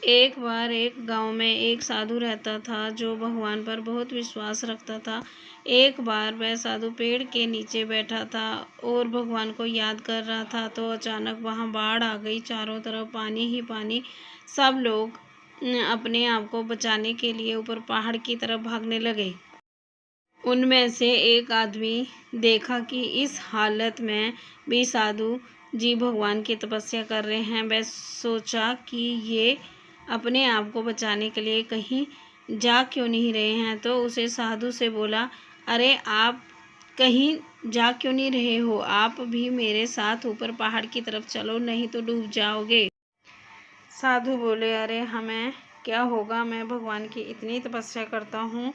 एक बार एक गांव में एक साधु रहता था जो भगवान पर बहुत विश्वास रखता था। एक बार वह साधु पेड़ के नीचे बैठा था और भगवान को याद कर रहा था, तो अचानक वहां बाढ़ आ गई। चारों तरफ पानी ही पानी। सब लोग अपने आप को बचाने के लिए ऊपर पहाड़ की तरफ भागने लगे। उनमें से एक आदमी देखा कि इस हालत में भी साधु जी भगवान की तपस्या कर रहे हैं। वह सोचा कि ये अपने आप को बचाने के लिए कहीं जा क्यों नहीं रहे हैं, तो उसे साधु से बोला, अरे आप कहीं जा क्यों नहीं रहे हो? आप भी मेरे साथ ऊपर पहाड़ की तरफ चलो, नहीं तो डूब जाओगे। साधु बोले, अरे हमें क्या होगा, मैं भगवान की इतनी तपस्या करता हूँ,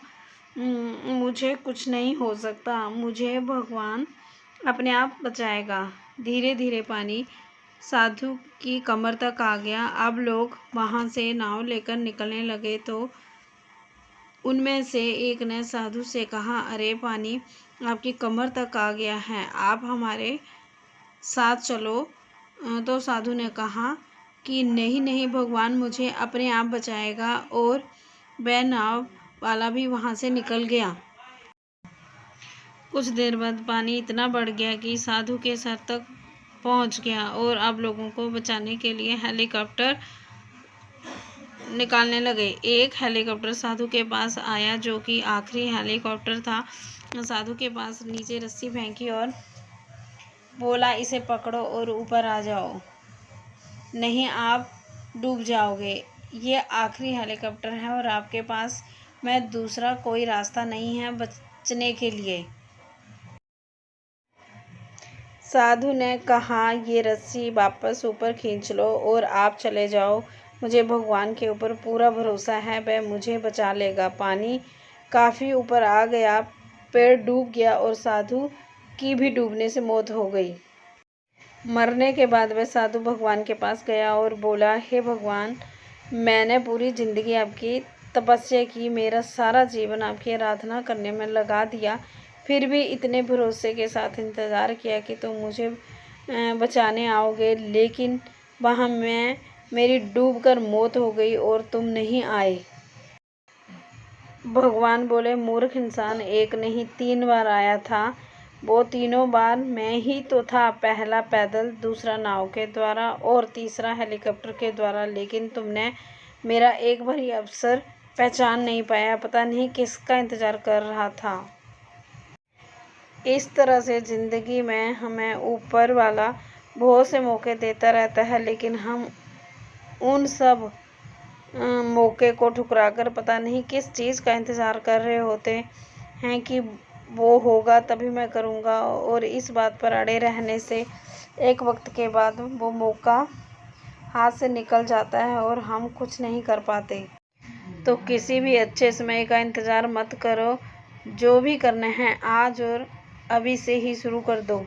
मुझे कुछ नहीं हो सकता, मुझे भगवान अपने आप बचाएगा। धीरे धीरे पानी साधु की कमर तक आ गया। अब लोग वहाँ से नाव लेकर निकलने लगे, तो उनमें से एक ने साधु से कहा, अरे पानी आपकी कमर तक आ गया है, आप हमारे साथ चलो। तो साधु ने कहा कि नहीं नहीं, भगवान मुझे अपने आप बचाएगा। और वह नाव वाला भी वहाँ से निकल गया। कुछ देर बाद पानी इतना बढ़ गया कि साधु के सर तक पहुँच गया और अब लोगों को बचाने के लिए हेलीकॉप्टर निकालने लगे। एक हेलीकॉप्टर साधु के पास आया, जो कि आखिरी हेलीकॉप्टर था। साधु के पास नीचे रस्सी फेंकी और बोला, इसे पकड़ो और ऊपर आ जाओ, नहीं आप डूब जाओगे। ये आखिरी हेलीकॉप्टर है और आपके पास में दूसरा कोई रास्ता नहीं है बचने के लिए। साधु ने कहा, ये रस्सी वापस ऊपर खींच लो और आप चले जाओ। मुझे भगवान के ऊपर पूरा भरोसा है, वह मुझे बचा लेगा। पानी काफ़ी ऊपर आ गया, पेड़ डूब गया और साधु की भी डूबने से मौत हो गई। मरने के बाद वह साधु भगवान के पास गया और बोला, हे भगवान, मैंने पूरी ज़िंदगी आपकी तपस्या की, मेरा सारा जीवन आपकी आराधना करने में लगा दिया, फिर भी इतने भरोसे के साथ इंतज़ार किया कि तुम मुझे बचाने आओगे, लेकिन वहाँ मेरी डूबकर मौत हो गई और तुम नहीं आए। भगवान बोले, मूर्ख इंसान, एक नहीं 3 बार आया था। वो तीनों बार मैं ही तो था, पहला पैदल, दूसरा नाव के द्वारा और तीसरा हेलीकॉप्टर के द्वारा, लेकिन तुमने मेरा एक बारी अवसर पहचान नहीं पाया, पता नहीं किसका इंतज़ार कर रहा था। इस तरह से ज़िंदगी में हमें ऊपर वाला बहुत से मौके देता रहता है, लेकिन हम उन सब मौके को ठुकराकर पता नहीं किस चीज़ का इंतज़ार कर रहे होते हैं कि वो होगा तभी मैं करूँगा, और इस बात पर अड़े रहने से एक वक्त के बाद वो मौका हाथ से निकल जाता है और हम कुछ नहीं कर पाते। तो किसी भी अच्छे समय का इंतज़ार मत करो, जो भी करना है आज और अभी से ही शुरू कर दो।